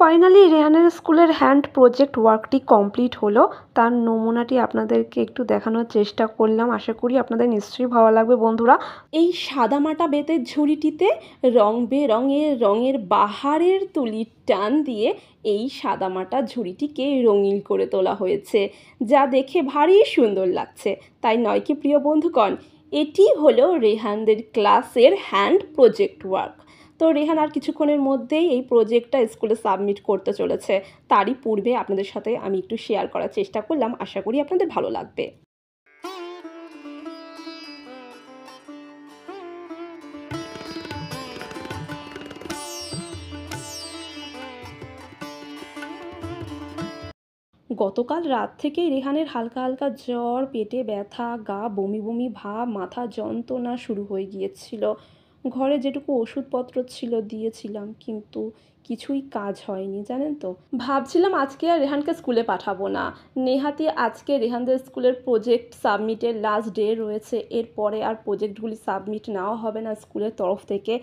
Finally রেহানের স্কুলের hand project ওয়ার্কটি complete হলো। তার নমুনাটি আপনাদেরকে একটু দেখানোর চেষ্টা করলাম। আশা করি আপনাদের নিশ্চয়ই ভালো লাগবে বন্ধুরা। এই সাদামাটা বেতের ঝুড়িটিতে রং বেরঙের রঙের বাহারের তুলির টান দিয়ে এই সাদামাটা ঝুড়িটিকে রঙিন করে তোলা হয়েছে, যা দেখে ভারী সুন্দর লাগছে, তাই নয় কি প্রিয় বন্ধুগণ? এটি হলো রেহানদের ক্লাসের হ্যান্ড প্রজেক্ট ওয়ার্ক। তো রেহান আর কিছুক্ষণের মধ্যেই এই প্রজেক্টটা স্কুলে সাবমিট করতে চলেছে। তারই পূর্বে আপনাদের সাথে আমি একটু শেয়ার করার চেষ্টা করলাম, আশা করি আপনাদের ভালো লাগবে। গতকাল রাত থেকেই রেহানের হালকা হালকা জ্বর, পেটে ব্যথা, গা বমি বমি ভাব, মাথা যন্ত্রণা শুরু হয়ে গিয়েছিল। ঘরে যেটুকু ওষুধপত্র ছিল দিয়েছিলাম, কিন্তু কিছুই কাজ হয়নি, জানেন তো। ভাবছিলাম আজকে আর রেহানকে স্কুলে পাঠাবো না। নেহাতি আজকে রেহানদের স্কুলের প্রজেক্ট সাবমিটের লাস্ট ডে রয়েছে, এরপরে আর প্রজেক্টগুলি সাবমিট নেওয়া হবে না স্কুলের তরফ থেকে।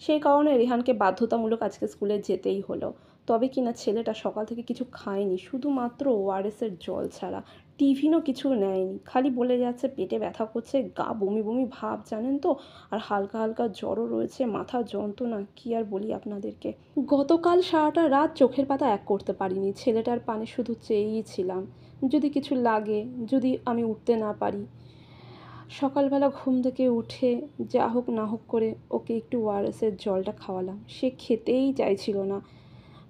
সেই কারণে রেহানকে বাধ্যতামূলক আজকে স্কুলে যেতেই হলো। তবে কিনা ছেলেটা সকাল থেকে কিছু খায়নি, শুধুমাত্র ওআরএসের জল ছাড়া। টিফিনও কিছু নেয়নি, খালি বলে যাচ্ছে পেটে ব্যথা করছে, গা বমি বমি ভাব, জানেন তো। আর হালকা হালকা জ্বরও রয়েছে, মাথা যন্ত্রণা, কী আর বলি আপনাদেরকে। গতকাল সারাটা রাত চোখের পাতা এক করতে পারিনি, ছেলেটার পানে শুধু চেয়েই ছিলাম, যদি কিছু লাগে, যদি আমি উঠতে না পারি। সকালবেলা ঘুম থেকে উঠে যা হোক না হোক করে ওকে একটু ওআরএসের জলটা খাওয়ালাম। সে খেতেই চাইছিল না,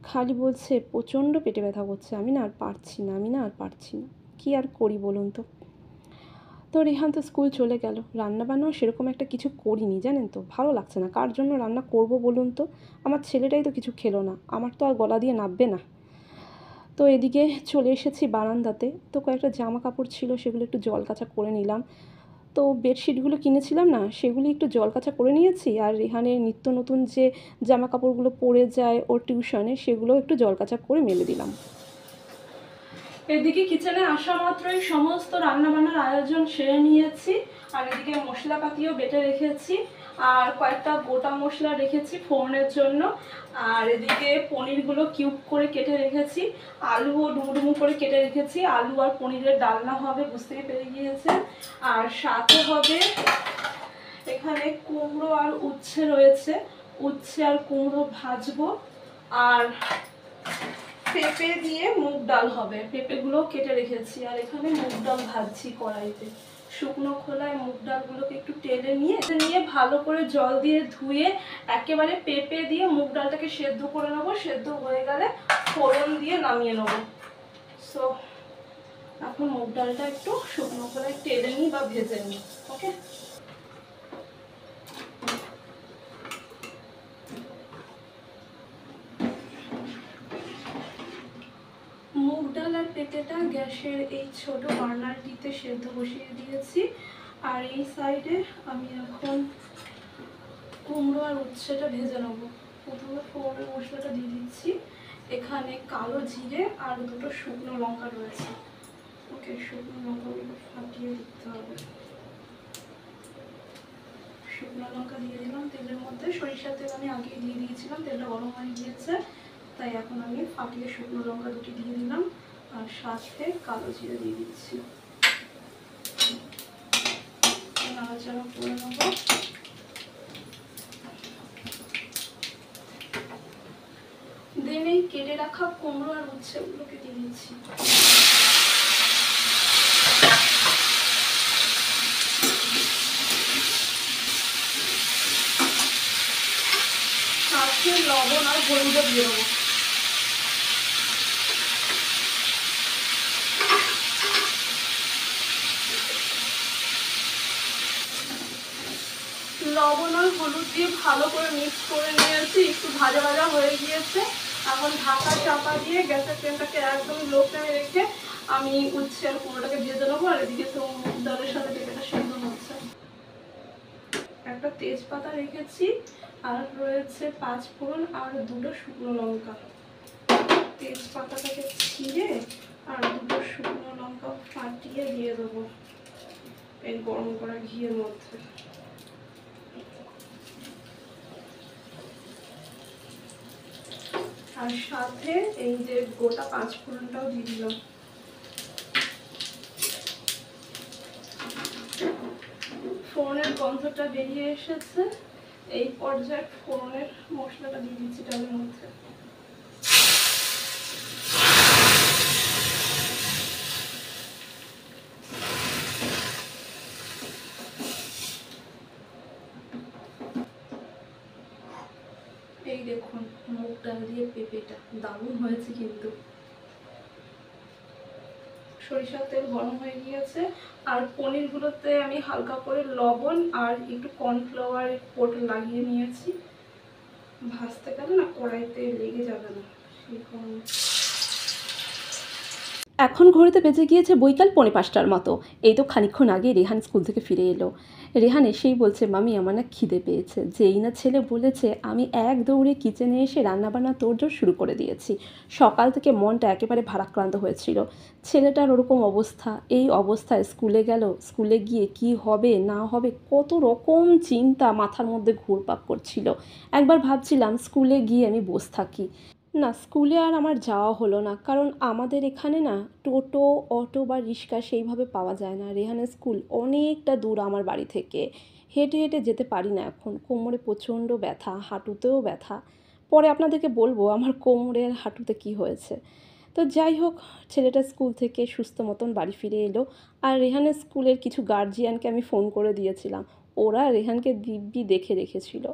খালি বলছে প্রচণ্ড পেটে ব্যথা করছে, আমি না আর পারছি না, আমি না আর পারছি না। কী আর করি বলুন তো। তো রেহান তো স্কুল চলে গেল। রান্নাবান্নাও সেরকম একটা কিছু করিনি, জানেন তো। ভালো লাগছে না, কার জন্য রান্না করব বলুন তো। আমার ছেলেটাই তো কিছু খেলো না, আমার তো আর গলা দিয়ে নাববে না। তো এদিকে চলে এসেছি বারান্দাতে। তো কয়েকটা জামা কাপড় ছিল, সেগুলো একটু জল কাচা করে নিলাম। তো বেডশিটগুলো কিনেছিলাম না, সেগুলি একটু জল কাচা করে নিয়েছি। আর রেহানের নিত্য নতুন যে জামা কাপড়গুলো পরে যায় ওর টিউশনে, সেগুলো একটু জল কাচা করে মেলে দিলাম। এদিকে কিচেনে আসা মাত্রই সমস্ত রান্নাবান্নার আয়োজন সেরে নিয়েছি। আর এদিকে মশলাপাতিও বেটে রেখেছি, আর কয়েকটা গোটা মশলা রেখেছি ফোড়নের জন্য। আর এদিকে পনিরগুলো কিউব করে কেটে রেখেছি, আলুও ডুমো করে কেটে রেখেছি। আলু আর পনিরের ডালনা হবে, বুঝতেই পেরে গিয়েছে। আর সাথে হবে এখানে কুমড়ো আর উচ্ছে রয়েছে, উচ্ছে আর কুমড়ো ভাজবো। আর পেঁপে দিয়ে মুগ ডাল হবে, পেঁপেগুলো কেটে রেখেছি। আর এখানে মুগ ডাল ভাজছি কড়াইতে। শুকনো খোলায় মুগ ডালগুলোকে একটু টেলে নিয়ে ভালো করে জল দিয়ে ধুয়ে একেবারে পেঁপে দিয়ে মুগ ডালটাকে সেদ্ধ করে নেবো। সেদ্ধ হয়ে গেলে ফোড়ন দিয়ে নামিয়ে নেবো। সো এখন মুগ ডালটা একটু শুকনো খোলায় টেলে নিই বা ভেজে নিই। ওকে, মুগ ডাল আর পেঁপেটা গ্যাসের এই ছোট বার্নারটিতে সেদ্ধ বসিয়ে দিয়েছি। আর এই সাইডে আমি এখন কুমড়ো আর উচ্ছেটা ভেজে নেবো। প্রথমে ফোড়নের মশলাটা দিয়ে দিচ্ছি। এখানে কালো জিরে আর দুটো শুকনো লঙ্কা রয়েছে। ওকে, শুকনো লঙ্কাগুলো ফাটিয়ে দিতে হবে। শুকনো লঙ্কা দিয়ে দিলাম তেলের মধ্যে। সরিষার তেল আমি আগে দিয়ে দিয়েছিলাম, তেলটা গরম হয়ে গিয়েছে, তাই এখন আমি ফাটিয়ে শুকনো লঙ্কা দুটি দিয়ে দিলাম। আর সাথে কালো জিরে দিয়ে দিচ্ছি। নাড়াচাড়া করে নেবো। দেন এই কেটে রাখা কুমড়ো আর উচ্ছেগুলোকে দিয়ে দিচ্ছি। সাথে লবণ আর হলুদও দিয়ে দেবো। লবণ আর হলুদ দিয়ে ভালো করে মিক্স করে নিয়েছি, একটু ভাজা ভাজা হয়ে গিয়েছে। এখন ঢাকা চাপা দিয়ে গ্যাসের ফ্লেমটাকে একদম লো ফ্লেমে রেখে আমি উচ্ছে আর কুমড়োটাকে ভেজে নেবো। আর এদিকে তো মুগ ডালের সাথে পেঁপেটা সেদ্ধ হচ্ছে। একটা তেজপাতা রেখেছি, আর রয়েছে 5 ফোড়ন আর দুটো শুকনো লঙ্কা। তেজপাতাটাকে ছিঁড়ে আর দুটো শুকনো লঙ্কা ফাটিয়ে দিয়ে দেবো এই গরম করা ঘিয়ের মধ্যে। আর সাথে এই যে গোটা 5 ফোড়নটাও দিয়ে দিলাম। ফোড়নের গন্ধটা বেরিয়ে এসেছে, এই পর্যায়ে ফোড়নের মশলাটা দিয়ে দিচ্ছি ডালের মধ্যে। এই দেখুন মুগ ডাল দিয়ে পেঁপেটা দারুণ হয়েছে কিন্তু। সরিষার তেল গরম হয়ে গিয়েছে, আর পনিরগুলোতে আমি হালকা করে লবণ আর একটু কর্নফ্লাওয়ার কোট লাগিয়ে নিয়েছি। ভাজতে গেলে না কড়াইতে লেগে যাবে না সেই কারণে। এখন ঘড়িতে বেজে গিয়েছে বৈকাল 4:45টার মতো। এই তো খানিকক্ষণ আগে রেহান স্কুল থেকে ফিরে এলো। রেহান এসেই বলছে, মামি আমার না খিদে পেয়েছে। যেই না ছেলে বলেছে আমি এক দৌড়ে কিচেনে এসে রান্নাবান্না তোড়জোড় শুরু করে দিয়েছি। সকাল থেকে মনটা একেবারে ভারাক্রান্ত হয়েছিল। ছেলেটার ওরকম অবস্থা, এই অবস্থায় স্কুলে গেল, স্কুলে গিয়ে কি হবে না হবে কত রকম চিন্তা মাথার মধ্যে ঘুরপাক করছিল। একবার ভাবছিলাম স্কুলে গিয়ে আমি বসে থাকি। না, স্কুলে আর আমার যাওয়া হলো না, কারণ আমাদের এখানে না টোটো, অটো বা রিক্সা সেইভাবে পাওয়া যায় না। রেহানের স্কুল অনেকটা দূর আমার বাড়ি থেকে, হেঁটে হেঁটে যেতে পারি না এখন। কোমরে প্রচণ্ড ব্যথা, হাঁটুতেও ব্যথা। পরে আপনাদেরকে বলবো আমার কোমরের হাঁটুতে কি হয়েছে। তো যাই হোক, ছেলেটা স্কুল থেকে সুস্থ মতন বাড়ি ফিরে এলো। আর রেহানের স্কুলের কিছু গার্জিয়ানকে আমি ফোন করে দিয়েছিলাম, ওরা রেহানকে দিব্যি দেখে রেখেছিল।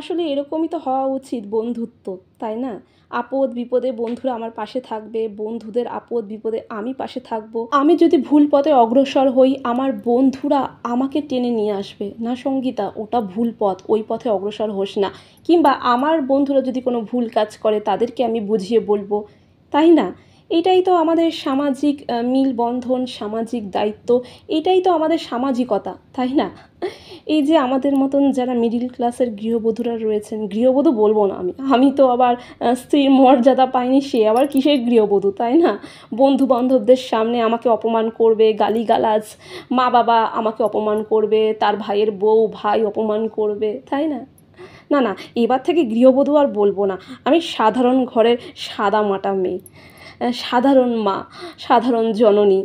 আসলে এরকমই তো হওয়া উচিত, বন্ধুত্ব, তাই না? আপদ বিপদে বন্ধুরা আমার পাশে থাকবে, বন্ধুদের আপদ বিপদে আমি পাশে থাকবো। আমি যদি ভুল পথে অগ্রসর হই, আমার বন্ধুরা আমাকে টেনে নিয়ে আসবে, না সঙ্গীতা ওটা ভুল পথ, ওই পথে অগ্রসর হোস না। কিংবা আমার বন্ধুরা যদি কোনো ভুল কাজ করে তাদেরকে আমি বুঝিয়ে বলবো, তাই না? এটাই তো আমাদের সামাজিক মিলবন্ধন, সামাজিক দায়িত্ব, এটাই তো আমাদের সামাজিকতা, তাই না? এই যে আমাদের মতন যারা মিডিল ক্লাসের গৃহবধূরা রয়েছেন, গৃহবধূ বলবো না আমি তো আবার স্ত্রীর মর্যাদা পাইনি, সে আবার কিসের গৃহবধূ, তাই না? বন্ধু বান্ধবদের সামনে আমাকে অপমান করবে, গালিগালাজ, মা বাবা আমাকে অপমান করবে, তার ভাইয়ের বউ ভাই অপমান করবে, তাই না? না না, এবার থেকে গৃহবধূ আর বলবো না, আমি সাধারণ ঘরের সাদা মাটা মেয়ে, সাধারণ মা, সাধারণ জননী।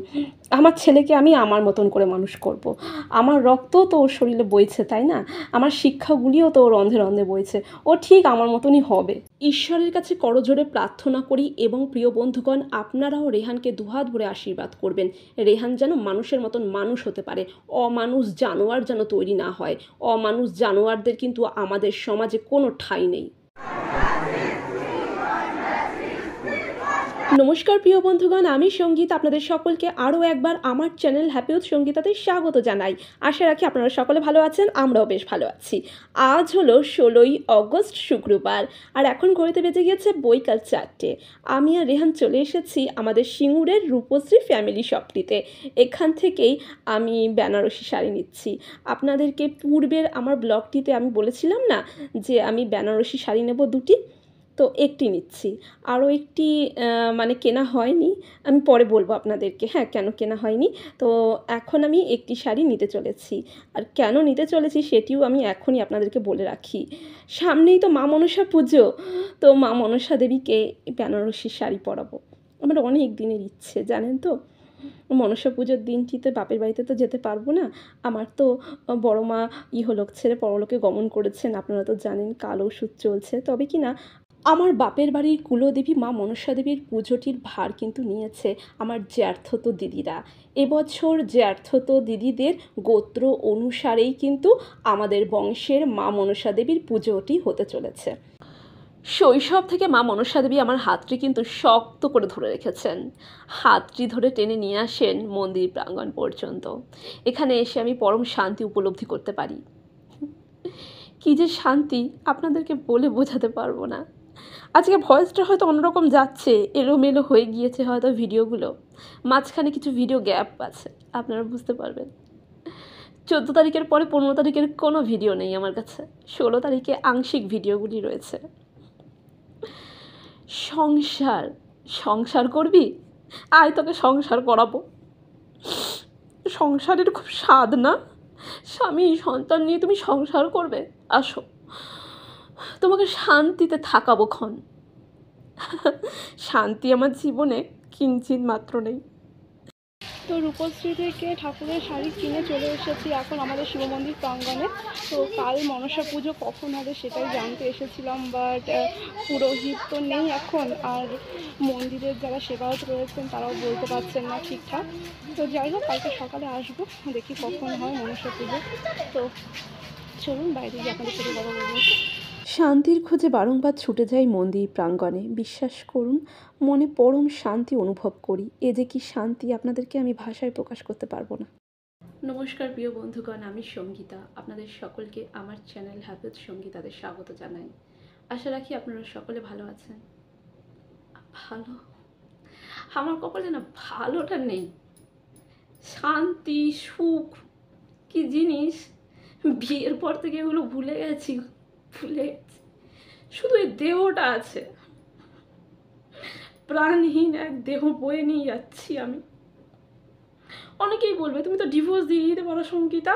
আমার ছেলেকে আমি আমার মতন করে মানুষ করব। আমার রক্তও তো ওর শরীরে বইছে, তাই না? আমার শিক্ষাগুলিও তো ওর রন্ধে রন্ধে বইছে, ও ঠিক আমার মতনই হবে। ঈশ্বরের কাছে করজোড়ে প্রার্থনা করি, এবং প্রিয় বন্ধুগণ আপনারাও রেহানকে দুহাত ভরে আশীর্বাদ করবেন। রেহান যেন মানুষের মতন মানুষ হতে পারে, অমানুষ জানোয়ার যেন তৈরি না হয়। অমানুষ জানোয়ারদের কিন্তু আমাদের সমাজে কোনো ঠাঁই নেই। নমস্কার প্রিয় বন্ধুগণ, আমি সঙ্গীত আপনাদের সকলকে আরও একবার আমার চ্যানেল হ্যাপি উইথ সঙ্গীতাতে স্বাগত জানাই। আশা রাখি আপনারা সকলে ভালো আছেন, আমরাও বেশ ভালো আছি। আজ হলো 16ই অগস্ট, শুক্রবার, আর এখন ঘড়িতে বেজে গিয়েছে বৈকাল 4টে। আমি আর রেহান চলে এসেছি আমাদের সিঙ্গুরের রূপশ্রী ফ্যামিলি শপটিতে। এখান থেকেই আমি বেনারসি শাড়ি নিচ্ছি। আপনাদেরকে পূর্বের আমার ব্লগটিতে আমি বলেছিলাম না যে আমি বেনারসি শাড়ি নেব দুটি, তো একটি নিচ্ছি, আরও একটি মানে কেনা হয়নি, আমি পরে বলবো আপনাদেরকে হ্যাঁ কেন কেনা হয়নি। তো এখন আমি একটি শাড়ি নিতে চলেছি, আর কেন নিতে চলেছি সেটিও আমি এখনই আপনাদেরকে বলে রাখি। সামনেই তো মা মনসা পুজো, তো মা মনসা দেবীকে বেনারসি শাড়ি পরাবো, আমার অনেক দিনের ইচ্ছে, জানেন তো। মনসা পুজোর দিনটিতে বাপের বাড়িতে তো যেতে পারবো না, আমার তো বড় মা ইহলোক ছেড়ে পরলোকে গমন করেছেন, আপনারা তো জানেন, কাল ওষুধ চলছে। তবে কি না, আমার বাপের বাড়ির কুলদেবী মা মনসা দেবীর পুজোটির ভার কিন্তু নিয়েছে আমার জ্যাঠতো দিদিরা। এবছর জ্যাঠতো দিদিদের গোত্র অনুসারেই কিন্তু আমাদের বংশের মা মনসা দেবীর পুজোটি হতে চলেছে। শৈশব থেকে মা মনসা দেবী আমার হাতটি কিন্তু শক্ত করে ধরে রেখেছেন, হাতটি ধরে টেনে নিয়ে আসেন মন্দির প্রাঙ্গণ পর্যন্ত। এখানে এসে আমি পরম শান্তি উপলব্ধি করতে পারি। কী যে শান্তি আপনাদেরকে বলে বোঝাতে পারবো না। আজকে ভয়েসটা হয়তো অন্যরকম যাচ্ছে, এলোমেলো হয়ে গিয়েছে হয়তো ভিডিওগুলো, মাঝখানে কিছু ভিডিও গ্যাপ আছে, আপনারা বুঝতে পারবেন। 14 তারিখের পরে 15 তারিখের কোনো ভিডিও নেই আমার কাছে, 16 তারিখে আংশিক ভিডিওগুলি রয়েছে। সংসার, সংসার করবি, আয় তোকে সংসার করাবো। সংসারের খুব স্বাদ না, স্বামী সন্তান নিয়ে তুমি সংসার করবে, আসো তোমাকে শান্তিতে থাকাবো ক্ষণ। শান্তি আমার জীবনে কিঞ্চিত মাত্র নেই। তো রূপশ্রী থেকে ঠাকুরের শাড়ি কিনে চলে এসেছি এখন আমাদের শিব মন্দির প্রাঙ্গণে। তো কাল মনসা পুজো কখন হবে সেটাই জানতে এসেছিলাম, বাট পুরোহিত তো নেই এখন, আর মন্দিরের যারা সেবায়ত রয়েছেন তারাও বলতে পারছেন না ঠিকঠাক। তো যাই হোক, কালকে সকালে আসবো, দেখি কখন হয় মনসা পুজো। তো চলুন বাইরে গিয়ে আপনাদের সাথে কথা বলবো। শান্তির খোঁজে বারংবার ছুটে যাই মন্দির প্রাঙ্গণে। বিশ্বাস করুন, মনে পরম শান্তি অনুভব করি। এ যে কি শান্তি আপনাদেরকে আমি ভাষায় প্রকাশ করতে পারবো না। নমস্কার প্রিয় বন্ধুগণ, আমি সঙ্গীতা। আপনাদের সকলকে আমার চ্যানেল হ্যাপিত সঙ্গীতাদের স্বাগত জানাই। আশা রাখি আপনারা সকলে ভালো আছেন। ভালো আমার কপালে না ভালোটা নেই। শান্তি সুখ কি জিনিস, বিয়ের পর থেকে এগুলো ভুলে গেছি। শুধু এই দেহটা আছে, প্রাণহীন এক দেহ বয়ে নিয়ে যাচ্ছি আমি। অনেকেই বলবে তুমি তো ডিভোর্স দিয়ে দিতে পারো সঙ্গীতা,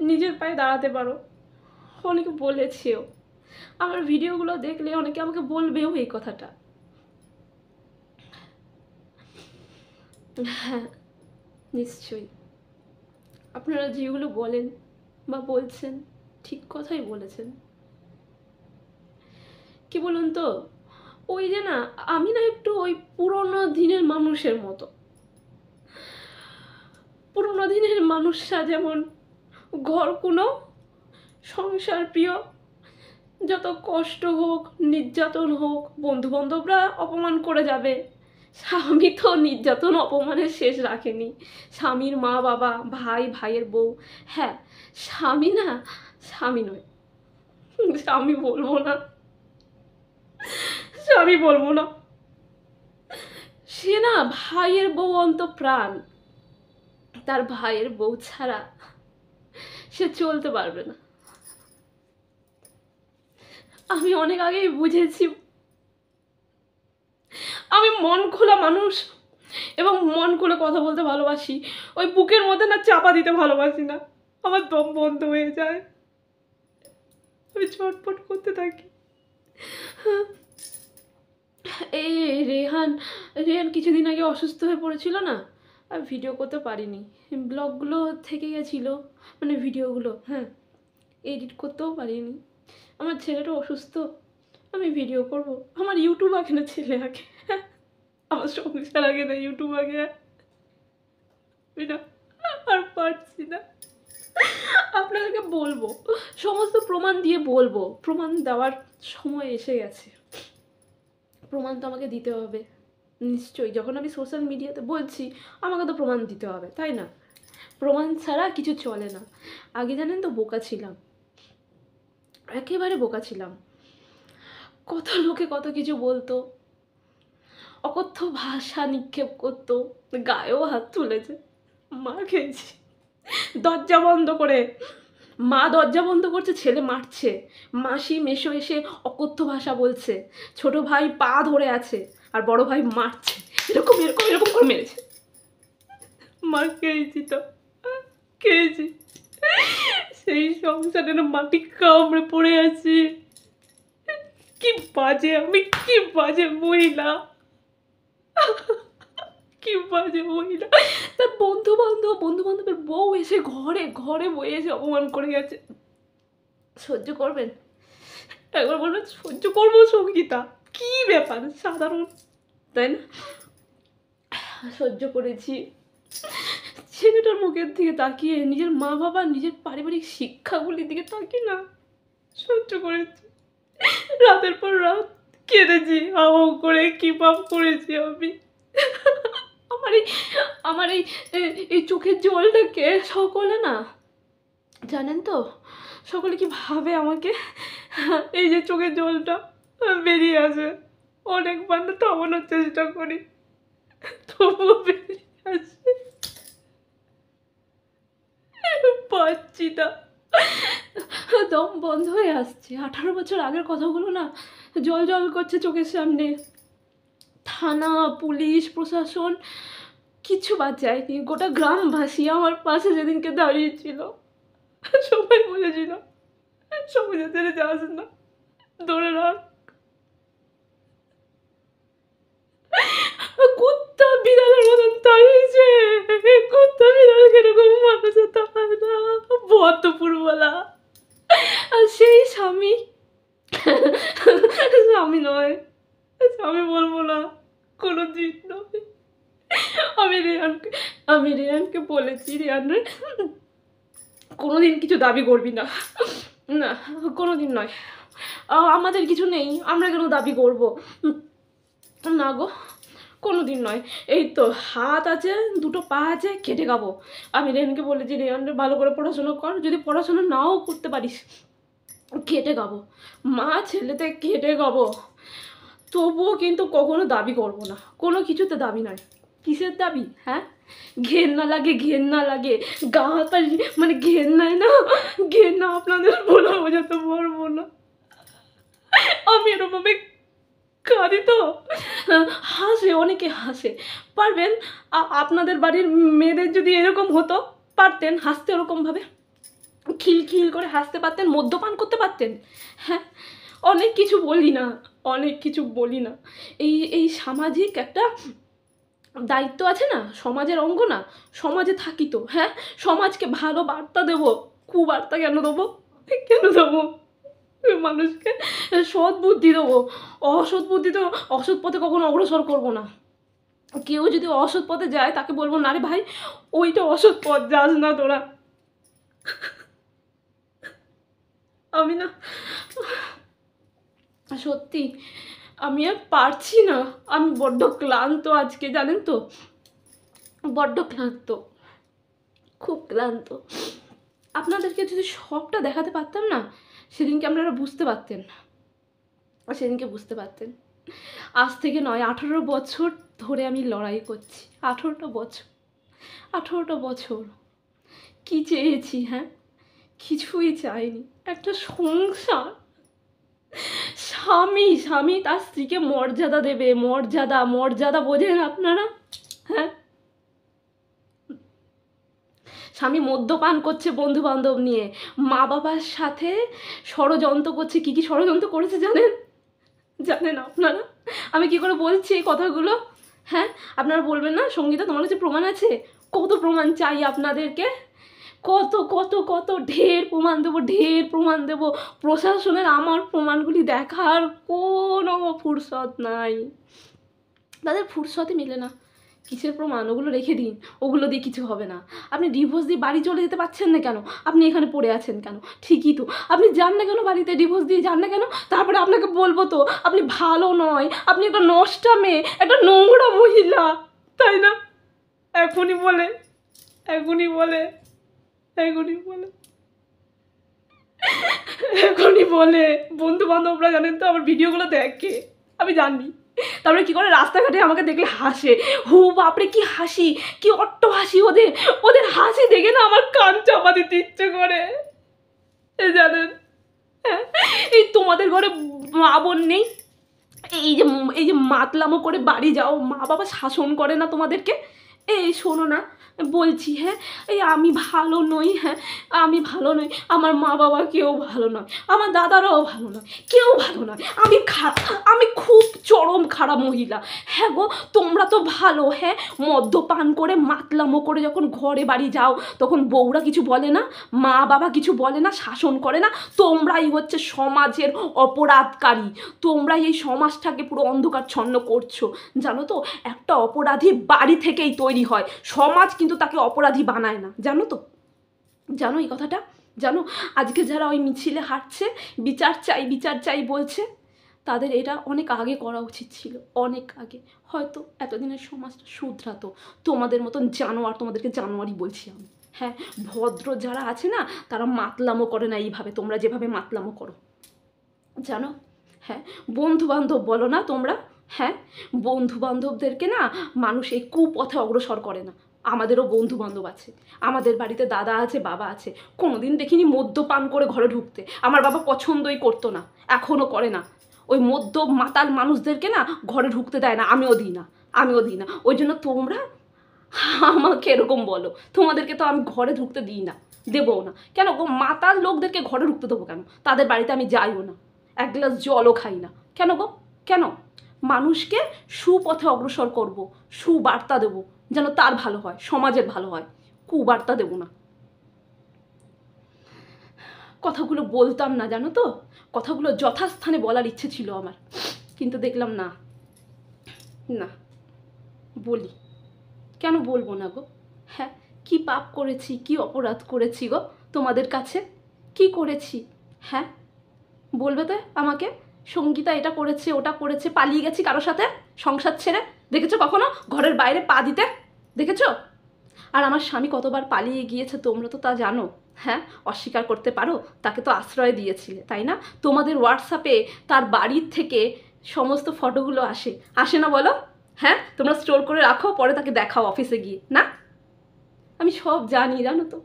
নিজের পায়ে দাঁড়াতে পারো। অনেকে বলেছেও, আমার ভিডিওগুলো দেখলে অনেকে আমাকে বলবেও এই কথাটা। হ্যাঁ, নিশ্চয়ই আপনারা যেগুলো বলেন বা বলছেন ঠিক কথাই বলেছেন। কি বলুন তো, ওই যে না, আমি না একটু ওই পুরোনো দিনের মানুষের মতো। পুরোনো দিনের মানুষরা যেমন ঘরকুনো, সংসার প্রিয়, যত কষ্ট হোক নির্যাতন হোক বন্ধুবান্ধবরা অপমান করে যাবে, স্বামী তো নির্যাতন অপমানের শেষ রাখেনি। স্বামীর মা বাবা, ভাই, ভাইয়ের বউ, হ্যাঁ স্বামী না, স্বামী নয়, স্বামী বলবো না, স্বামী বলবো না, সে না ভাইয়ের বউ অন্তঃপ্রাণ। তার ভাইয়ের বউ ছাড়া সে চলতে পারবে না। আমি অনেক আগেই বুঝেছি। আমি মন খোলা মানুষ এবং মন খুলে কথা বলতে ভালোবাসি। ওই বুকের মধ্যে না চাপা দিতে ভালোবাসি না, আমার দম বন্ধ হয়ে যায়, আমি ছটফট করতে থাকি। এই রেহান রেহান কিছুদিন আগে অসুস্থ হয়ে পড়েছিল না, আর ভিডিও করতে পারিনি। ব্লগগুলো থেকে গেছিলো, মানে ভিডিওগুলো, হ্যাঁ এডিট করতেও পারিনি। আমার ছেলেটা অসুস্থ, আমি ভিডিও করব, আমার ইউটিউব আগে না ছেলে আগে, আমার সংসার আগে না ইউটিউব আগে, আমি না আর পারছি না। আপনাদেরকে বলবো, সমস্ত প্রমাণ দিয়ে বলবো, প্রমাণ দেওয়ার সময় এসে গেছে। প্রমাণ তো আমাকে দিতে হবে নিশ্চয়ই, যখন আমি সোশ্যাল মিডিয়াতে বলছি আমাকে তো প্রমাণ দিতে হবে, তাই না? প্রমাণ ছাড়া কিছু চলে না। আগে জানেন তো বোকা ছিলাম, একেবারে বোকা ছিলাম। কত লোকে কত কিছু বলতো, অকথ্য ভাষা নিক্ষেপ করতো, গায়েও হাত তুলেছে, মার খেয়েছি দরজা বন্ধ করে। মা দরজা বন্ধ করছে, ছেলে মারছে, মাসি মেশো এসে অকথ্য ভাষা বলছে, ছোট ভাই পা ধরে আছে আর বড় ভাই মারছে, এরকম এরকম এরকম করে মেরেছে। মার খেয়েছি তো, খেয়েছি। সেই সংসারের মাটি কামড়ে পড়ে আছি। কি বাজে আমি, কি বাজে মহিলা, কি বাজে মহিলা। তার বন্ধু বান্ধবের বউ এসে ঘরে ঘরে বয়ে এসে অপমান করে গেছে। সহ্য করবেন? একবার বলবেন সহ্য করবো সঙ্গীতা, কি ব্যাপার, সাধারণ তাই না? সহ্য করেছি। ছেলেটার মুখের দিকে তাকিয়ে, নিজের মা বাবা নিজের পারিবারিক শিক্ষাগুলির দিকে তাকিয়ে না সহ্য করেছি। রাতের পর রাত কেঁদেছি, হাও করে কি পাপ করেছি আমি। আমার এই চোখের জলটাকে সকলে না, জানেন তো সকলে কি ভাবে আমাকে, এই যে চোখের জলটা বেরিয়ে আসে, অনেকবার না থামানোর চেষ্টা করি তবুও বেরিয়ে আসে, পাচ্ছি না, দম বন্ধ হয়ে আসছে। 18 বছর আগের কথাগুলো না জল জল করছে চোখের সামনে। থানা, পুলিশ, প্রশাসন কিছু বাদ যায়নি, গোটা গ্রামবাসী আমার পাশে যেদিনকে দাঁড়িয়েছিল, সবাই বলেছিল সমাজে ছেড়ে যাস না, ধরে রাখ। দুপুরবেলা, আর সেই স্বামী, স্বামী নয়, স্বামী বলবো না, কোনো দিন নয়। আমি রেহানকে বলেছি, রেহান রে কোনোদিন কিছু দাবি করবি না, না কোনোদিন নয়, আমাদের কিছু নেই, আমরা কেন দাবি করব, না গো কোনোদিন নয়। এই তো হাত আছে, দুটো পা আছে, খেটে খাবো। আমি রেহানকে বলেছি, রেহান ভালো করে পড়াশোনা কর, যদি পড়াশোনা নাও করতে পারিস খেটে খাবো, মা ছেলেতে খেটে খাবো, তবুও কিন্তু কখনো দাবি করবো না, কোনো কিছুতে দাবি নয়। কিসের দাবি? হ্যাঁ, ঘেন্না লাগে, ঘেন্না লাগে, গা হাত মানে ঘেন্নায় না, ঘেন্না আপনাদের বলে বোঝাতে পারবো না। আমি এরকমভাবে কাঁদি তো, হাসে, অনেকে হাসে। পারবেন আপনাদের বাড়ির মেয়েদের যদি এরকম হতো, পারতেন হাসতে ওরকমভাবে, খিলখিল করে হাসতে পারতেন, মদ্যপান করতে পারতেন। হ্যাঁ, অনেক কিছু বলি না, অনেক কিছু বলি না, এই সামাজিক একটা দায়িত্ব আছে না, সমাজের অঙ্গ না, সমাজে থাকি তো। হ্যাঁ, সমাজকে ভালো বার্তা দেবো, কুবার্তা কেন দেবো, কেন দেবো? মানুষকে সৎ বুদ্ধি দেবো, অসৎ বুদ্ধি তো, অসৎ পথে কখনো অগ্রসর করবো না। কেউ যদি অসৎ পথে যায় তাকে বলবো, না রে ভাই ওইটা অসৎ পথ, যাস না তোরা। আমি না সত্যি, আমি আর পারছি না, আমি বড্ড ক্লান্ত আজকে, জানেন তো, বড্ড ক্লান্ত, খুব ক্লান্ত। আপনাদেরকে যদি সবটা দেখাতে পারতাম না, সেদিনকে আপনারা বুঝতে পারতেন, সেদিনকে বুঝতে পারতেন। আজ থেকে নয়, 18 বছর ধরে আমি লড়াই করছি, 18টা বছর, 18টা বছর কি চেয়েছি? হ্যাঁ, কিছুই চাইনি, একটা সংসার, স্বামী তার স্ত্রীকে মর্যাদা দেবে, মর্যাদা বোঝেন আপনারা? হ্যাঁ, স্বামী মদ্যপান করছে বন্ধু বান্ধব নিয়ে, মা বাবার সাথে ষড়যন্ত্র করছে। কি কি ষড়যন্ত্র করেছে জানেন আপনারা? আমি কি করে বলছি এই কথাগুলো? হ্যাঁ, আপনারা বলবেন না সঙ্গীতা তোমার কাছে প্রমাণ আছে? কত প্রমাণ চাই আপনাদেরকে? কত কত কত ঢের প্রমাণ দেবো। প্রশাসনের আমার প্রমাণগুলি দেখার কোনো ফুরসত নাই, তাদের ফুরসতই মিলে না। কিসের প্রমাণ? ওগুলো রেখে দিন, ওগুলো দিয়ে কিছু হবে না। আপনি ডিভোর্স দিয়ে বাড়ি চলে যেতে পারছেন না কেন? আপনি এখানে পড়ে আছেন কেন? ঠিকই তো, আপনি যান না কেন বাড়িতে, ডিভোর্স দিয়ে যান না কেন? তারপরে আপনাকে বলবো তো আপনি ভালো নয়, আপনি একটা নষ্টা মেয়ে, একটা নোংরা মহিলা, তাই না? এখনই বলে এখনই বলে এখনই বলে এখনই বলে বন্ধু বান্ধবরা জানেন তো, আমার ভিডিওগুলো দেখে, আমি জানি। তারপরে কি করে রাস্তাঘাটে আমাকে দেখলে হাসে, হু বাপরে কি হাসি, কি অট্ট হাসি ওদের হাসি দেখে না আমার কান চাপা দিতে ইচ্ছে করে, জানেন? হ্যাঁ, এই তোমাদের ঘরে মা বোন নেই, এই যে মাতলামো করে বাড়ি যাও, মা বাবা শাসন করে না তোমাদেরকে? এই শোনো না, বলছি, হ্যাঁ, এই আমি ভালো নই, হ্যাঁ আমি ভালো নই, আমার মা বাবা কেউ ভালো নয়, আমার দাদারাও ভালো নয়, কেউ ভালো নয়, আমি খুব চরম খারাপ মহিলা। হ্যাঁ গো, তোমরা তো ভালো, হ্যাঁ, মদ্যপান করে মাতলামো করে যখন ঘরে বাড়ি যাও তখন বউরা কিছু বলে না, মা বাবা কিছু বলে না, শাসন করে না, তোমরাই হচ্ছে সমাজের অপরাধকারী, তোমরাই এই সমাজটাকে পুরো অন্ধকারচ্ছন্ন করছো। জানো তো, একটা অপরাধী বাড়ি থেকেই তৈরি হয়, সমাজ কিন্তু তাকে অপরাধী বানায় না, জানো তো? জানো এই কথাটা? জানো, আজকে যারা ওই মিছিলে হাঁটছে, বিচার চাই বলছে, তাদের এটা অনেক আগে করা উচিত ছিল, অনেক আগে। হয়তো এতদিনের সমাজটা শুধরাতো। তোমাদের মতন জানোয়ার, তোমাদেরকে জানোয়ারই বলছি আমি। হ্যাঁ, ভদ্র যারা আছে না, তারা মাতলামো করে না এইভাবে, তোমরা যেভাবে মাতলামো করো, জানো? হ্যাঁ, বন্ধু বান্ধব বলো না তোমরা, হ্যাঁ, বন্ধু বান্ধবদেরকে না মানুষ এই কুপথে অগ্রসর করে না। আমাদেরও বন্ধু বান্ধব আছে, আমাদের বাড়িতে দাদা আছে, বাবা আছে, কোনোদিন দেখিনি মদ্যপান করে ঘরে ঢুকতে। আমার বাবা পছন্দই করতো না, এখনও করে না। ওই মদ্য মাতাল মানুষদেরকে না ঘরে ঢুকতে দেয় না, আমিও দিই না। ওই জন্য তোমরা আমাকে এরকম বলো, তোমাদেরকে তো আমি ঘরে ঢুকতে দিই না, দেবও না। কেন গো, মাতাল লোকদেরকে ঘরে ঢুকতে দেবো কেন? তাদের বাড়িতে আমি যাইও না, এক গ্লাস জলও খাই না। কেন গো, কেন? মানুষকে সুপথে অগ্রসর করব, সুবার্তা দেবো, যেন তার ভালো হয়, সমাজের ভালো হয়, কুবার্তা দেবো না। কথাগুলো বলতাম না, জানো তো, কথাগুলো যথাস্থানে বলার ইচ্ছে ছিল আমার, কিন্তু দেখলাম না, না বলি, কেন বলবো না গো? হ্যাঁ, কি পাপ করেছি, কি অপরাধ করেছি গো তোমাদের কাছে, কি করেছি? হ্যাঁ বলবে তো আমাকে, সঙ্গীতা এটা করেছে ওটা করেছে, পালিয়ে গেছি কারোর সাথে সংসার ছেড়ে, দেখেছো কখনো ঘরের বাইরে পা দিতে? দেখেছো? আর আমার স্বামী কতবার পালিয়ে গিয়েছে তোমরা তো তা জানো। হ্যাঁ, অস্বীকার করতে পারো? তাকে তো আশ্রয় দিয়েছিলে, তাই না? তোমাদের হোয়াটসঅ্যাপে তার বাড়ির থেকে সমস্ত ফটোগুলো আসে, আসে না বলো? হ্যাঁ, তোমরা স্টোর করে রাখো, পরে তাকে দেখাও অফিসে গিয়ে, না? আমি সব জানি, জানো তো,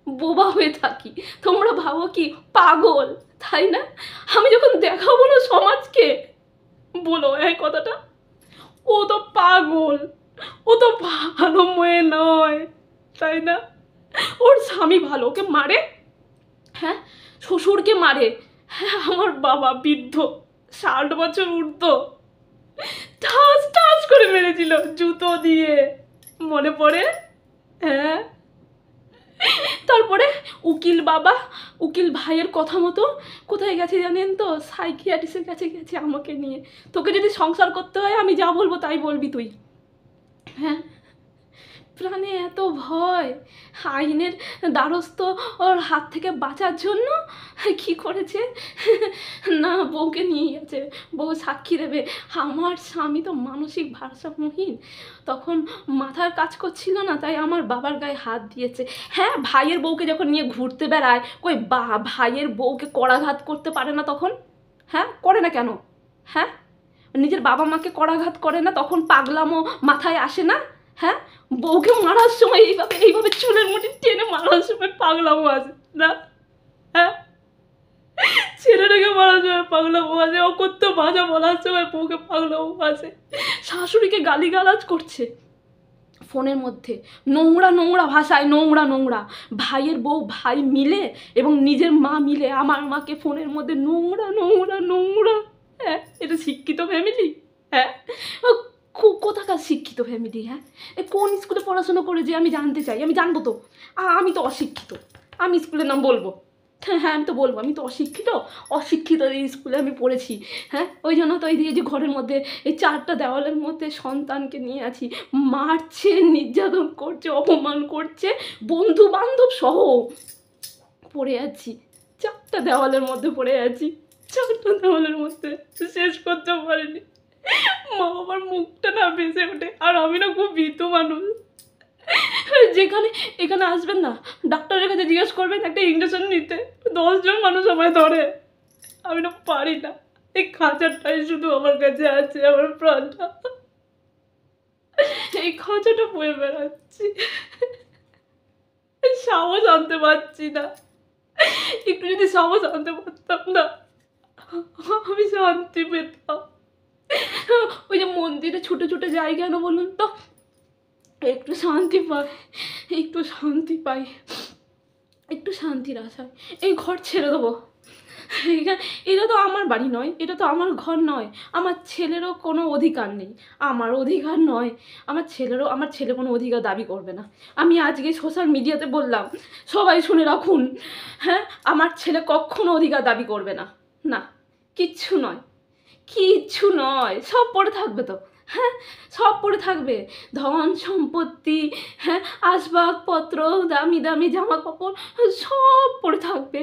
বোবা হয়ে থাকি, তোমরা ভাবো কি পাগল, তাই না? আমি যখন দেখাবো না সমাজকে, বলো এই কথাটা, ও তো পাগল, ও তো ভালো মেয়ে নয়, তাই না? ওর স্বামী ভালো, ওকে মারে, হ্যাঁ, শ্বশুরকে মারে, হ্যাঁ, আমার বাবা বৃদ্ধ 60 বছর ঊর্ধ্ব, ঠাস ঠাস করে মেরেছিল জুতো দিয়ে, মনে পড়ে? হ্যাঁ, তারপরে উকিল বাবা, উকিল ভাইয়ের কথা মতো কোথায় গেছে জানেন তো? সাইকিয়াট্রিস্টের কাছে গেছে আমাকে নিয়ে। তোকে যদি সংসার করতে হয় আমি যা বলবো তাই বলবি তুই। হ্যাঁ, প্রাণে এত ভয়, আইনের দ্বারস্থ ওর হাত থেকে বাঁচার জন্য কি করেছে না, বউকে নিয়ে গেছে, বউ সাক্ষী দেবে। আমার স্বামী তো মানসিক ভারসাম্যহীন, তখন মাথার কাজ করছিল না, তাই আমার বাবার গায়ে হাত দিয়েছে। হ্যাঁ, ভাইয়ের বউকে যখন নিয়ে ঘুরতে বেড়ায়, কই ভাইয়ের বউকে করাঘাত করতে পারে না তখন? হ্যাঁ, করে না কেন? হ্যাঁ, নিজের বাবা মাকে করাঘাত করে না তখন? পাগলামো মাথায় আসে না? হ্যাঁ, বউকে মারার সময় এইভাবে এইভাবে চুলের মুঠি টেনে মারার সময় পাগলামো আসে না? হ্যাঁ, ছেলেটাকে মারার সময় পাগলামো আসে, অকথ্য ভাষা বলার সময় বউকে পাগলামো আসে, শাশুড়িকে গালিগালাজ করছে ফোনের মধ্যে, নোংরা নোংরা ভাষায়, নোংরা নোংরা, ভাইয়ের বউ ভাই মিলে এবং নিজের মা মিলে আমার মাকে ফোনের মধ্যে নোংরা নোংরা নোংরা। হ্যাঁ, এটা শিক্ষিত ফ্যামিলি? হ্যাঁ, কোথাকার শিক্ষিত ফ্যামিলি? হ্যাঁ, কোন স্কুলে পড়াশোনা করে যে আমি জানতে চাই, আমি জানবো তো। আমি তো অশিক্ষিত, আমি স্কুলের নাম বলবো? হ্যাঁ হ্যাঁ, আমি তো বলবো, আমি তো অশিক্ষিত, অশিক্ষিত এই স্কুলে আমি পড়েছি। হ্যাঁ, ওই জন্য তো এই যে ঘরের মধ্যে এই 4টা দেওয়ালের মধ্যে সন্তানকে নিয়ে আছি, মারছে, নির্যাতন করছে, অপমান করছে, বন্ধু বান্ধব সহ পড়ে আছি, 4টা দেওয়ালের মধ্যে পড়ে আছি, 4টা দেওয়ালের মধ্যে শেষ করতে পারিনি। মা বাবার মুখটা না ভেসে ওঠে, আর আমি না খুব ভীতু মানুষ। যেখানে এখানে আসবেন না, ডাক্তারের কাছে জিজ্ঞেস করবেন একটা ইঞ্জেকশন নিতে, 10 জন মানুষ আমায় ধরে, আমি না পারি না। এই খাঁচাটাই শুধু আমার কাছে আছে, আমার প্রাণটা, এই খাঁচাটা বয়ে বেড়াচ্ছি, সাহস আনতে পারছি না। একটু যদি সাহস আনতে পারতাম না, আমি শান্তি পেতাম। ওই যে মন্দিরে ছুটে ছুটে যাই কেন বলুন তো? একটু শান্তি পাই, একটু শান্তি পাই, একটু শান্তির আশায় এই ঘর ছেড়ে দেবো। এটা তো আমার বাড়ি নয়, এটা তো আমার ঘর নয়, আমার ছেলেরও কোনো অধিকার নেই, আমার অধিকার নয়, আমার ছেলে কোনো অধিকার দাবি করবে না। আমি আজকে সোশ্যাল মিডিয়াতে বললাম, সবাই শুনে রাখুন, হ্যাঁ, আমার ছেলে কখনো অধিকার দাবি করবে না, না, কিচ্ছু নয়, কিচ্ছু নয়, সব পড়ে থাকবে তো। হ্যাঁ, সব পড়ে থাকবে, ধন সম্পত্তি, হ্যাঁ, আসবাবপত্র, দামি দামি জামা কাপড়, সব পড়ে থাকবে,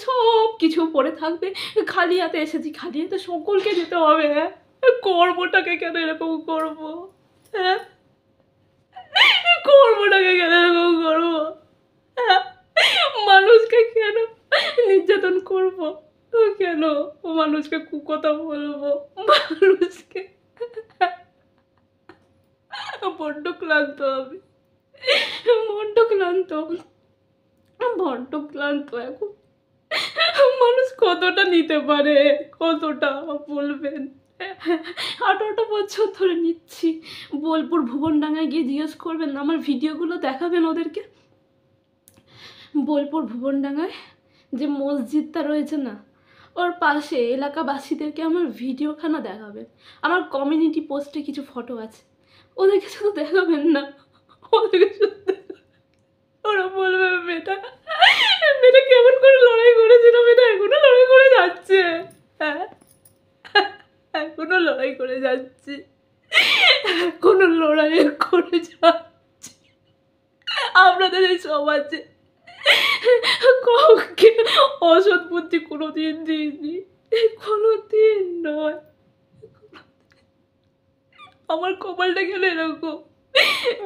সব কিছু পড়ে থাকবে। খালি হাতে এসেছি, খালি হাতে সকলকে যেতে হবে। হ্যাঁ, কর্মটাকে কেন এরকম করবো? হ্যাঁ, কর্মটাকে কেন এরকম করবো? হ্যাঁ, মানুষকে কেন নির্যাতন করবো? কেন মানুষকে কুকথা বলবো? মানুষকে বড্ড ক্লান্ত, আমি বড্ড ক্লান্ত, বড্ড ক্লান্ত এখন। মানুষ কতটা নিতে পারে, কতটা বলবেন? 18টা বছর ধরে নিচ্ছি। বোলপুর ভুবনডাঙ্গায় গিয়ে জিজ্ঞেস করবেন, আমার ভিডিওগুলো দেখাবেন ওদেরকে। বোলপুর ভুবনডাঙ্গায় যে মসজিদটা রয়েছে না, ওর পাশে এলাকাবাসীদেরকে আমার ভিডিওখানা দেখাবেন, আমার কমিউনিটি পোস্টে কিছু ফটো আছে, ওদেরকে শুধু দেখাবেন না, ওদেরকে শুধু ওরা বলবে মেয়েটা মেয়েটা কেমন করে লড়াই করেছিল, মেয়েটা এখনো লড়াই করে যাচ্ছে। হ্যাঁ, এখনো লড়াই করে যাচ্ছে, এখনো লড়াই করে যাচ্ছে। আপনাদের এই সমাজে কাউকে অসৎ বুদ্ধি কোনোদিন দিইনি, কোনোদিন নয়। আমার কপালটা গেল এরকম,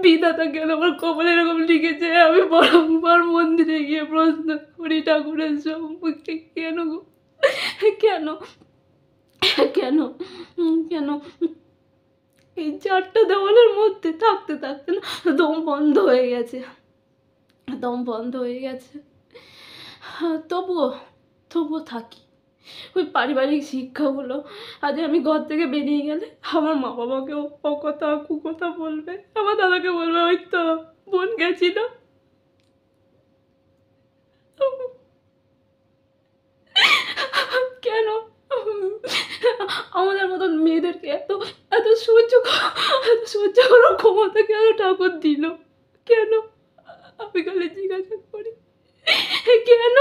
বিধাতা গেল আমার কপাল এরকম লিখেছে। আমি বারংবার মন্দিরে গিয়ে প্রশ্ন করি ঠাকুরের সম্মুখে, কেন গো, কেন কেন কেন এই চারটা দেওয়ালের মধ্যে থাকতে থাকতে না দম বন্ধ হয়ে গেছে, দম বন্ধ হয়ে গেছে। তবুও তবুও থাকি। ওই পারিবারিক শিক্ষাগুলো আজ আমি ঘর থেকে বেরিয়ে গেলে আমার মা বাবাকেও অকথা কুকথা বলবে, আমার দাদাকে বলবে ওই তো বোন গেছিল। কেন আমাদের মতন মেয়েদেরকে এত এত সহ্য করার ক্ষমতা কেন ঠাকুর দিল? কেন? আমি খালি জিজ্ঞাসা করি কেন,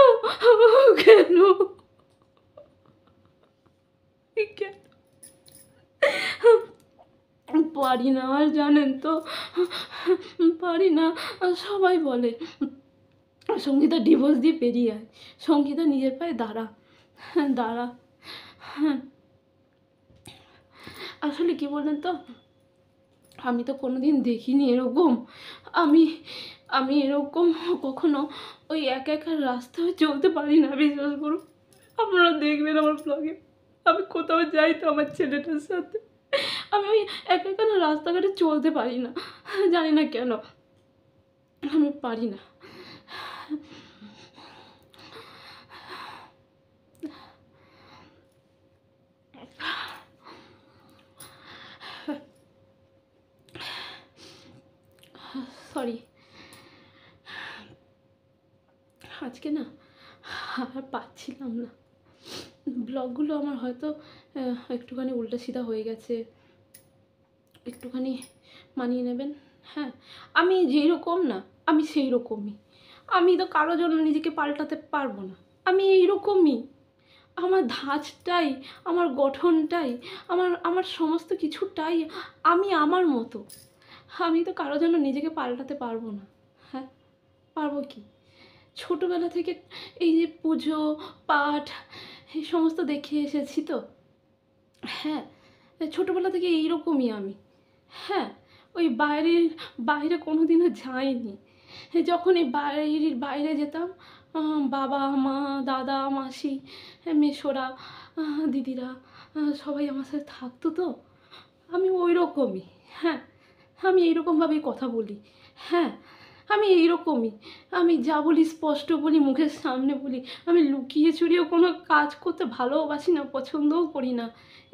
কেন, কেন? পারি না আর, জানেন তো পারি না। সবাই বলে সঙ্গীতা ডিভোর্স দিয়ে পেরিয়ে আয়, সঙ্গীতা নিজের পায়ে দাঁড়া, দাঁড়া। হ্যাঁ, আসলে কি বলেন তো, আমি তো কোনোদিন দেখিনি এরকম। আমি আমি এরকম কখনো ওই একা একা রাস্তায় চলতে পারি না, বিশ্বাস করুন। আপনারা দেখবেন আমার ব্লগে, আমি কোথাও যাই তো আমার ছেলেটার সাথে, আমি ওই একা একা না রাস্তাঘাটে চলতে পারি না, জানি না কেন, আমি পারি না। সরি, আজকে না আর পাচ্ছিলাম না। ব্লগগুলো আমার হয়তো একটুখানি উল্টো সিধা হয়ে গেছে, একটুখানি মানিয়ে নেবেন। হ্যাঁ, আমি যেই রকম না আমি সেই রকমই। আমি তো কারোর জন্য নিজেকে পাল্টাতে পারবো না, আমি এইরকমই। আমার ধাঁচটাই, আমার গঠনটাই, আমার সমস্ত কিছুটাই আমি আমার মতো। আমি তো কারোর জন্য নিজেকে পাল্টাতে পারবো না। হ্যাঁ, পারবো কি? ছোটোবেলা থেকে এই যে পুজো পাঠ এই সমস্ত দেখে এসেছি তো। হ্যাঁ, ছোটোবেলা থেকে এইরকমই আমি। হ্যাঁ, ওই বাইরে কোনো দিনও যাইনি। যখন এই বাইরে যেতাম, বাবা মা দাদা মাসি মেসোরা দিদিরা সবাই আমার সাথে থাকতো তো, আমি ওই রকমই। হ্যাঁ, আমি এইরকমভাবেই কথা বলি। হ্যাঁ, আমি এইরকমই, আমি যা বলি স্পষ্ট বলি, মুখের সামনে বলি। আমি লুকিয়ে চুরিয়েও কোনো কাজ করতে ভালোবাসি না, পছন্দও করি না।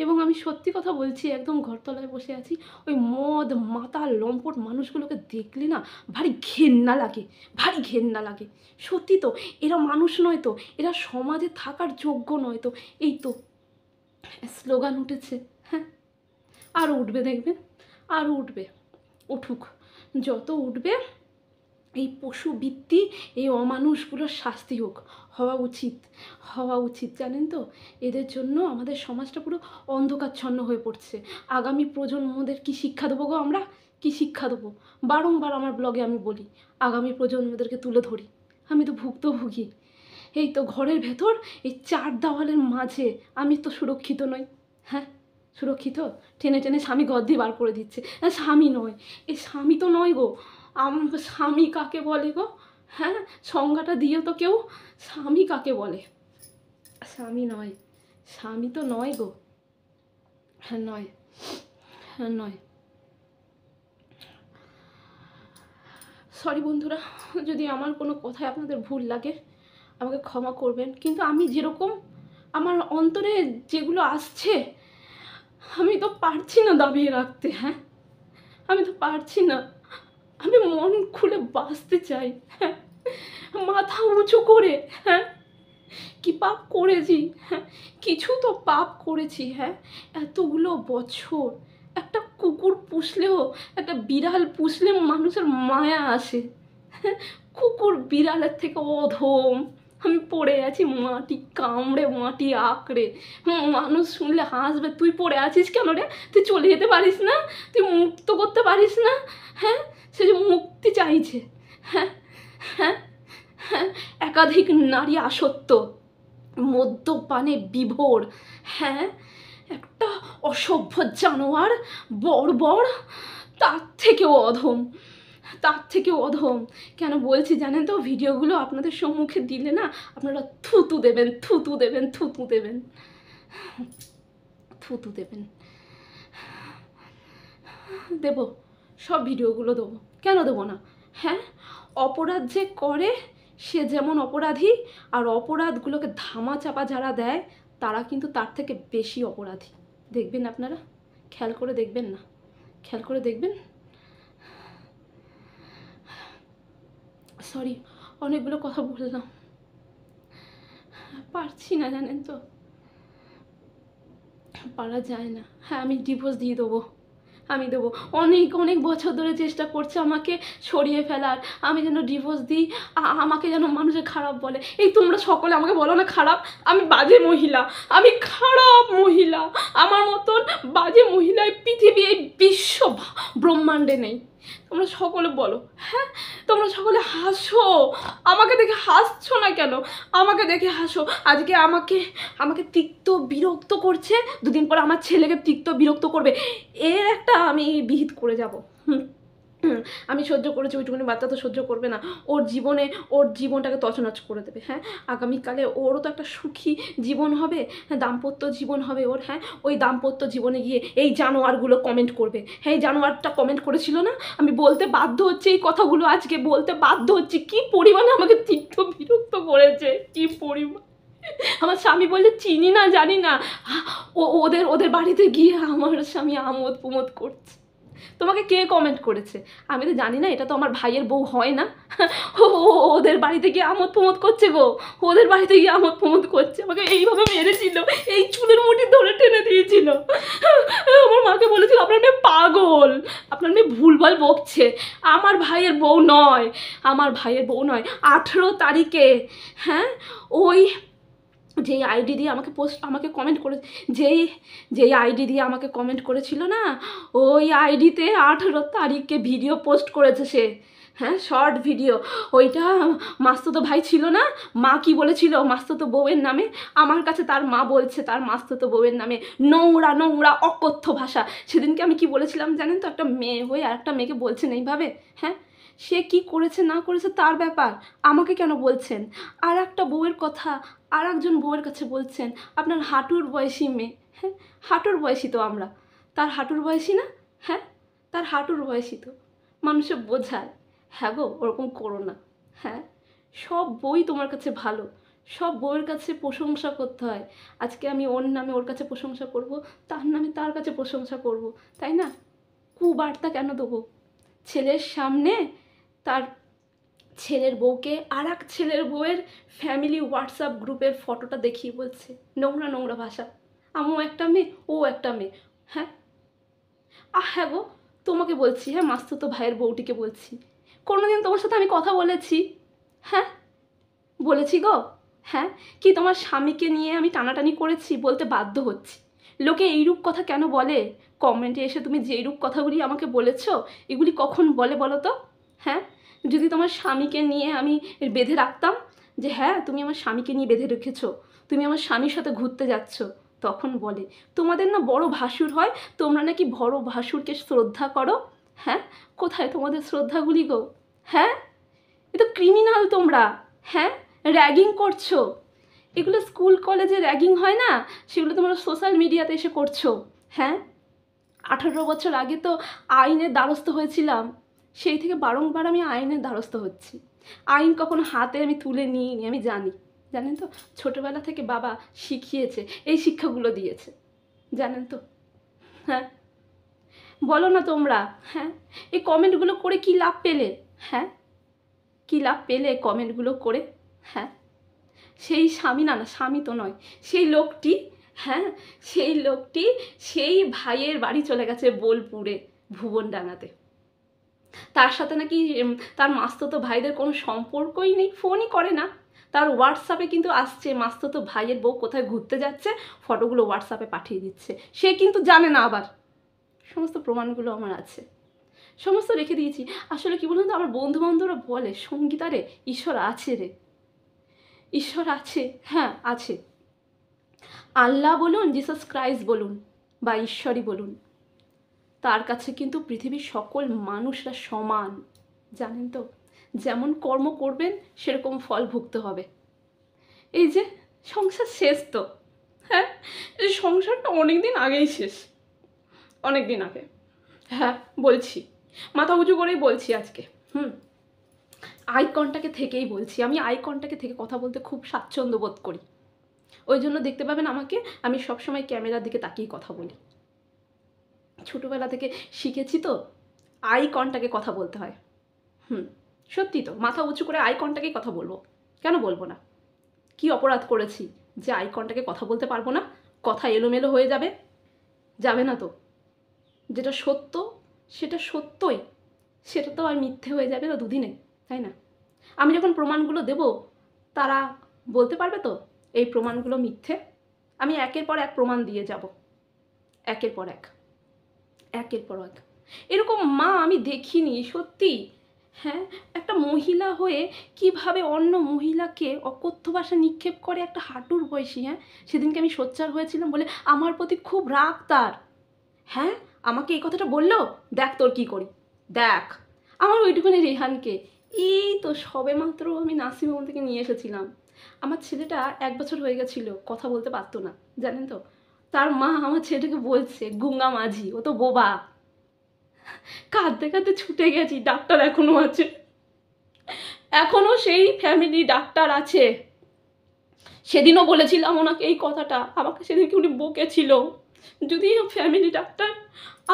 এবং আমি সত্যি কথা বলছি, একদম ঘরতলায় বসে আছি, ওই মদ মাতাল লম্পট মানুষগুলোকে দেখলে না ভারী ঘেন্না লাগে, ভারী ঘেন্না লাগে। সত্যি তো, এরা মানুষ নয় তো, এরা সমাজে থাকার যোগ্য নয় তো। এই তো স্লোগান উঠেছে। হ্যাঁ, আরও উঠবে, দেখবেন আরও উঠবে, উঠুক, যত উঠবে। এই পশুবৃত্তি, এই অমানুষগুলোর শাস্তি হোক, হওয়া উচিত, জানেন তো। এদের জন্য আমাদের সমাজটা পুরো অন্ধকারচ্ছন্ন হয়ে পড়ছে। আগামী প্রজন্মদের কি শিক্ষা দেবো গো আমরা? কি শিক্ষা দেবো? বারংবার আমার ব্লগে আমি বলি, আগামী প্রজন্মদেরকে তুলে ধরি। আমি তো ভুক্তভোগী। এই তো ঘরের ভেতর এই চার দেওয়ালের মাঝে আমি তো সুরক্ষিত নই। হ্যাঁ, সুরক্ষিত? টেনে টেনে স্বামী ঘর দিয়ে বার করে দিচ্ছে। স্বামী নয়, এই স্বামী তো নয় গো। স্বামী কাকে বলে গো? হ্যাঁ, সংজ্ঞাটা দিও তো কেউ, স্বামী কাকে বলে? স্বামী নয়, স্বামী তো নয় গো। হ্যাঁ, নয়, হ্যাঁ নয়। সরি বন্ধুরা, যদি আমার কোনো কথায় আপনাদের ভুল লাগে আমাকে ক্ষমা করবেন। কিন্তু আমি যেরকম, আমার অন্তরে যেগুলো আসছে আমি তো পারছি না দাবিয়ে রাখতে। হ্যাঁ, আমি তো পারছি না। আমি মন খুলে বাঁচতে চাই। হ্যাঁ, মাথা উঁচু করে। হ্যাঁ, কি পাপ করেছি? হ্যাঁ, কিছু তো পাপ করেছি। হ্যাঁ, এতগুলো বছর একটা কুকুর পুষলেও, একটা বিড়াল পুষলে মানুষের মায়া আসে। কুকুর বিড়ালের থেকে অধম। আমি পড়ে আছি মাটি কামড়ে, মাটি আঁকড়ে। মানুষ শুনলে হাসবে, তুই পড়ে আছিস কেন রে? তুই চলে যেতে পারিস না? তুই মুক্ত করতে পারিস না? হ্যাঁ, সে যে মুক্তি চাইছে। হ্যাঁ হ্যাঁ হ্যাঁ, একাধিক নারী আসক্ত, মদ্যপানে বিভোর। হ্যাঁ, একটা অসভ্য জানোয়ার, বর্বর, তার থেকেও অধম, তার থেকেও অধম। কেন বলছি জানেন তো? ভিডিওগুলো আপনাদের সম্মুখে দিলে না আপনারা থুতু দেবেন, থুতু দেবেন, থুতু দেবেন, থুতু দেবেন। দেব, সব ভিডিওগুলো দেবো, কেন দেবো না? হ্যাঁ, অপরাধ যে করে সে যেমন অপরাধী, আর অপরাধগুলোকে ধামাচাপা যারা দেয় তারা কিন্তু তার থেকে বেশি অপরাধী। দেখবেন আপনারা, খেয়াল করে দেখবেন না, খেয়াল করে দেখবেন। সরি, অনেকগুলো কথা বললাম, পারছি না জানেন তো, পারা যায় না। হ্যাঁ, আমি ডিভোর্স দিয়ে দেবো, আমি দেবো। অনেক অনেক বছর ধরে চেষ্টা করছে আমাকে সরিয়ে ফেলার, আমি যেন ডিভোর্স দিই, আমাকে যেন মানুষে খারাপ বলে। এই তোমরা সকলে আমাকে বলো না খারাপ, আমি বাজে মহিলা, আমি খারাপ মহিলা। আমার মতন বাজে মহিলা এই পৃথিবী, এই বিশ্ব ব্রহ্মাণ্ডে নেই। তোমরা সকলে বলো। হ্যাঁ, তোমরা সকলে হাসো, আমাকে দেখে হাসছো না কেন? আমাকে দেখে হাসো। আজকে আমাকে আমাকে তিক্ত বিরক্ত করছে, দুদিন পর আমার ছেলেকে তিক্ত বিরক্ত করবে, এর একটা আমি বিহিত করে যাব। আমি সহ্য করেছি, ওইটুকুনি বাচ্চা তো সহ্য করবে না। ওর জীবনে, ওর জীবনটাকে তছনছ করে দেবে। হ্যাঁ, আগামীকালে ওরও তো একটা সুখী জীবন হবে, হ্যাঁ, দাম্পত্য জীবন হবে ওর। হ্যাঁ, ওই দাম্পত্য জীবনে গিয়ে এই জানোয়ারগুলো কমেন্ট করবে। হ্যাঁ, এই জানোয়ারটা কমেন্ট করেছিল না, আমি বলতে বাধ্য হচ্ছে এই কথাগুলো, আজকে বলতে বাধ্য হচ্ছি। কি পরিমাণে আমাকে তিক্ত বিরক্ত করেছে, কি পরিমাণ। আমার স্বামী বললে চিনি না, জানি না, ওদের ওদের বাড়িতে গিয়ে আমার স্বামী আমোদ প্রমোদ করছে। তোমাকে কে কমেন্ট করেছে? আমি তো জানি না, এটা তো আমার ভাইয়ের বউ হয় না। ওদের বাড়িতে গিয়ে আমোদ প্রমোদ করছে গো, ওদের বাড়িতে গিয়ে আমোদ প্রমোদ করছে। আমাকে এইভাবে মেরেছিল, এই চুলের মুঠি ধরে টেনে দিয়েছিল। আমার মাকে বলেছিল আপনার মেয়ে পাগল, আপনার মেয়ে ভুলভাল বকছে, আমার ভাইয়ের বউ নয়, আমার ভাইয়ের বউ নয়। 18 তারিখে, হ্যাঁ, ওই যেই আইডি দিয়ে আমাকে কমেন্ট করে, যেই আইডি দিয়ে আমাকে কমেন্ট করেছিল না, ওই আইডিতে 18 তারিখে ভিডিও পোস্ট করেছে সে। হ্যাঁ, শর্ট ভিডিও। ওইটা মাস্তুতো ভাই ছিল না, মা কি বলেছিল মাস্তুতো বউয়ের নামে? আমার কাছে তার মা বলছে তার মাস্তুতো বউয়ের নামে নোংরা নোংরা অকথ্য ভাষা। সেদিনকে আমি কি বলেছিলাম জানেন তো? একটা মেয়ে হয়ে আর একটা মেয়েকে বলছেন এইভাবে? হ্যাঁ, সে কি করেছে না করেছে তার ব্যাপার, আমাকে কেন বলছেন? আর একটা বউয়ের কথা আর একজন বউয়ের কাছে বলছেন, আপনার হাঁটুর বয়সী মেয়ে। হ্যাঁ, হাঁটুর বয়সী তো আমরা, তার হাঁটুর বয়সী না? হ্যাঁ, তার হাঁটুর বয়সী তো। মানুষে বোঝায়, হ্যাঁ গো ওরকম করো না। হ্যাঁ, সব বই তোমার কাছে ভালো, সব বউয়ের কাছে প্রশংসা করতে হয়। আজকে আমি ওর নামে ওর কাছে প্রশংসা করব, তার নামে তার কাছে প্রশংসা করব, তাই না? কুবার্তা কেন দেবো? ছেলের সামনে তার ছেলের বউকে আর এক ছেলের বউয়ের ফ্যামিলি হোয়াটসঅ্যাপ গ্রুপের ফটোটা দেখিয়ে বলছে নোংরা নোংরা ভাষা। আমিও একটা মেয়ে, ও একটা মেয়ে। হ্যাঁ, হ্যাঁ গো, তোমাকে বলছি, হ্যাঁ, মাস্তুতো ভাইয়ের বউটিকে বলছি, কোনোদিন তোমার সাথে আমি কথা বলেছি? হ্যাঁ, বলেছি গো। হ্যাঁ, কি তোমার স্বামীকে নিয়ে আমি টানাটানি করেছি? বলতে বাধ্য হচ্ছি। লোকে এইরূপ কথা কেন বলে? কমেন্টে এসে তুমি যেইরূপ কথাগুলি আমাকে বলেছো, এগুলি কখন বলে বলো তো? হ্যাঁ, যদি তোমার স্বামীকে নিয়ে আমি বেঁধে রাখতাম, যে হ্যাঁ তুমি আমার স্বামীকে নিয়ে বেঁধে রেখেছো, তুমি আমার স্বামীর সাথে ঘুরতে যাচ্ছ, তখন বলে তোমাদের না বড় ভাসুর হয়, তোমরা নাকি বড় ভাসুরকে শ্রদ্ধা করো। হ্যাঁ, কোথায় তোমাদের শ্রদ্ধাগুলি গো? হ্যাঁ, এ তো ক্রিমিনাল তোমরা। হ্যাঁ, র্যাগিং করছো, এগুলো স্কুল কলেজে র্যাগিং হয় না, সেগুলো তোমরা সোশ্যাল মিডিয়াতে এসে করছো। হ্যাঁ, 18 বছর আগে তো আইনের দ্বারস্থ হয়েছিলাম, সেই থেকে বারংবার আমি আইনের দ্বারস্থ হচ্ছি। আইন কখনো হাতে আমি তুলে নিইনি, আমি জানি, জানেন তো? ছোটোবেলা থেকে বাবা শিখিয়েছে, এই শিক্ষাগুলো দিয়েছে, জানেন তো? হ্যাঁ, বলো না তোমরা। হ্যাঁ, এই কমেন্টগুলো করে কি লাভ পেলে? হ্যাঁ, কী লাভ পেলে কমেন্টগুলো করে? হ্যাঁ, সেই স্বামী, না না স্বামী তো নয়, সেই লোকটি, হ্যাঁ, সেই লোকটি সেই ভাইয়ের বাড়ি চলে গেছে বোলপুরে, ভুবনডাঙাতে। তার সাথে নাকি তার মাস্তুতো ভাইদের কোনো সম্পর্কই নেই, ফোনই করে না। তার হোয়াটসঅ্যাপে কিন্তু আসছে মাস্তুতো ভাইয়ের বউ কোথায় ঘুরতে যাচ্ছে, ফটোগুলো হোয়াটসঅ্যাপে পাঠিয়ে দিচ্ছে। সে কিন্তু জানে না আবার। সমস্ত প্রমাণগুলো আমার আছে, সমস্ত রেখে দিয়েছি। আসলে কি বলুন তো, আমার বন্ধু বান্ধবরা বলে, সঙ্গীতা রে, ঈশ্বর আছে রে, ঈশ্বর আছে। হ্যাঁ আছে, আল্লাহ বলুন, জিসাস ক্রাইস্ট বলুন, বা ঈশ্বরই বলুন, তার কাছে কিন্তু পৃথিবীর সকল মানুষরা সমান, জানেন তো। যেমন কর্ম করবেন সেরকম ফল ভুগতে হবে। এই যে সংসার শেষ তো, হ্যাঁ, এই সংসারটা অনেক দিন আগেই শেষ, অনেক দিন আগে। হ্যাঁ বলছি, মাথা উঁচু করেই বলছি আজকে। আই কন্টাক্টে থেকেই বলছি, আমি আই কন্টাক্টে থেকে কথা বলতে খুব স্বাচ্ছন্দ্য বোধ করি। ওই জন্য দেখতে পাবেন আমাকে, আমি সবসময় ক্যামেরার দিকে তাকিয়ে কথা বলি। ছোটোবেলা থেকে শিখেছি তো, আই কন্টাক্টে কথা বলতে হয়। সত্যি তো, মাথা উঁচু করে আই কন্টাক্টেই কথা বলবো, কেন বলবো না? কি অপরাধ করেছি যে আই কন্টাক্টে কথা বলতে পারবো না? কথা এলোমেলো হয়ে যাবে, যাবে না তো। যেটা সত্য সেটা সত্যই, সেটা তো আর মিথ্যে হয়ে যাবে না দুদিনে, তাই না? আমি যখন প্রমাণগুলো দেব, তারা বলতে পারবে তো এই প্রমাণগুলো মিথ্যে। আমি একের পর এক প্রমাণ দিয়ে যাব, একের পর এক, একের পর এক। এরকম মা আমি দেখিনি সত্যি। হ্যাঁ, একটা মহিলা হয়ে কিভাবে অন্য মহিলাকে অকথ্য ভাষা নিক্ষেপ করে, একটা হাঁটুর বয়সী। হ্যাঁ, সেদিনকে আমি সোচ্চার হয়েছিলাম বলে আমার প্রতি খুব রাগ তার। হ্যাঁ, আমাকে এই কথাটা বললো, দেখ তোর কি করি, দেখ। আমার ওইটুকুনি রেহানকে এই তো সবে মাত্র আমি নার্সিংহোম থেকে নিয়ে এসেছিলাম। আমার ছেলেটা 1 বছর হয়ে গেছিলো, কথা বলতে পারতো না, জানেন তো। তার মা আমার ছেলেটাকে বলছে গুঙ্গা মাঝি, ও তো বোবা। কাঁদতে কাঁদতে ছুটে গেছি, ডাক্তার এখনো আছে, এখনো সেই ফ্যামিলি ডাক্তার আছে। সেদিনও বলেছিলাম ওনাকে এই কথাটা, আমাকে সেদিনকে উনি বকেছিল। যদি ফ্যামিলি ডাক্তার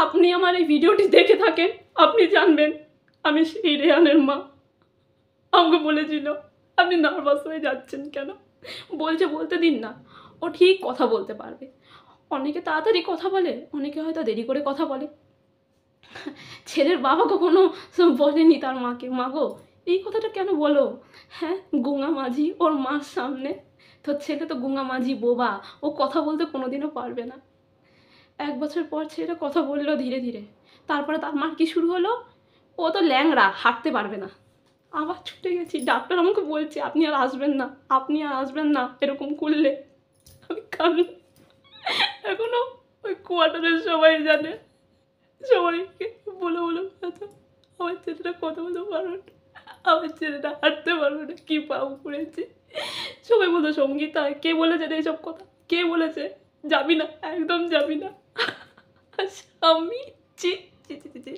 আপনি আমার এই ভিডিওটি দেখে থাকেন, আপনি জানবেন আমি সেই রেহানের মা। আমাকে বলেছিল আপনি নার্ভাস হয়ে যাচ্ছেন কেন, বলছে বলতে দিন না, ও ঠিক কথা বলতে পারবে। অনেকে তাড়াতাড়ি কথা বলে, অনেকে হয়তো দেরি করে কথা বলে। ছেলের বাবা কখনো বলেনি তার মাকে, মা গো এই কথাটা কেন বলো। হ্যাঁ, গুঙ্গা মাঝি ওর মার সামনে, তোর ছেলে তো গুঙ্গা মাঝি, বোবা, ও কথা বলতে কোনোদিনও পারবে না। 1 বছর পর ছেলেটা কথা বললো ধীরে ধীরে। তারপরে তার মার কি শুরু হলো, ও তো ল্যাংড়া, হাঁটতে পারবে না। আবার ছুটে গেছি, ডাক্তার আমাকে বলছে আপনি আর আসবেন না, আপনি আর আসবেন না এরকম করলে। আমি কান্না, এখনো ওই কোয়ার্টারের সবাই জানে, সবাইকে বলে বলে কথা, আমার ছেলেটা কথা বলতে পারবে না, আমার ছেলেটা হাঁটতে পারবে না, কি পাও করেছে। সবাই বলতো সঙ্গীতা কে বলেছে এইসব কথা, কে বলেছে, যাবি না, একদম যাবি না। আমি চি চি চি চি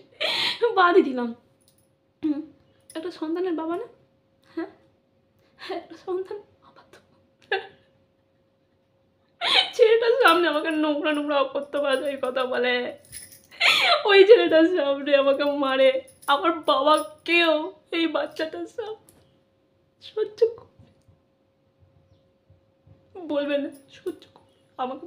বাদই দিলাম। একটা সন্তানের বাবা না, হ্যাঁ, একটা সন্তান বাবা তো। ছেলেটার সামনে আমাকে নোংরা নোংরা অকথ্য ভাষায় কথা বলে, ওই ছেলেটার সামনে আমাকে মারে, আমার বাবাকেও এই বাচ্চাটার সামনে সহ্য বলবে না, সহ্য আমাকে